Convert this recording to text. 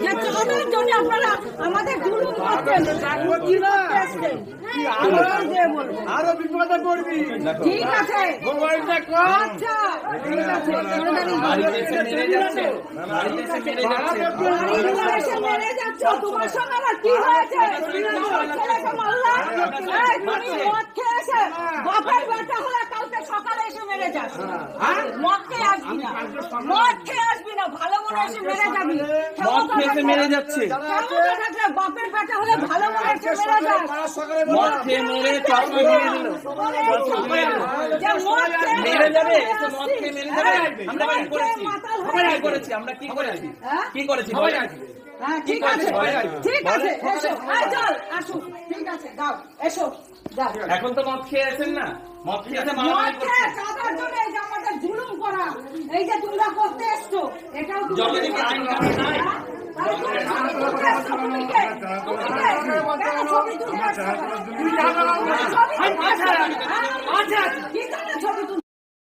যে চাঁদার জন্য আপনারা আমাদের জুলুম করছেন। আরো বিপদে পড়বি। ঠিক আছে, মোবাইলটা কর। আচ্ছা ঠিক আছে, মেরে যাচ্ছ। তোমার সঙ্গে আমার কি হয়েছে? ছেলেকে মারলা? তুমি মদ খেয়ে এসে বাপের বেটা হলে কালকে সকালে এসে মেরে যাস। মদ খেয়ে আসবি না, মদ খেয়ে আসবি না, ভালো মনে এসে মেরে যাবি। মদ খেয়ে মেরে যাচ্ছে। থাকলে বাপের বেটা হলে ভালো মনে এসে মেরে যাস। মদ খেয়ে মেরে চশমা মেরে দিল। মেরে যাবে, মদ খেয়ে মেরে যাবে। আমরা কি করেছি? করেছি আমরা কি করেছি? কি করেছি? হ্যাঁ ঠিক আছে, ঠিক আছে, এসো, চল আসো, ঠিক আছে, যাও, এসো, যাও। এখন তো মদ খেয়ে আছেন না, মদ খেয়ে এসে মারামারি করছেন। চাঁদার জন্য এই যে আমাদের জুলুম করা, এই যে তোমরা করতে এসছো, এটাও যতদিন আইন কানুন নাই। ছবি তুলে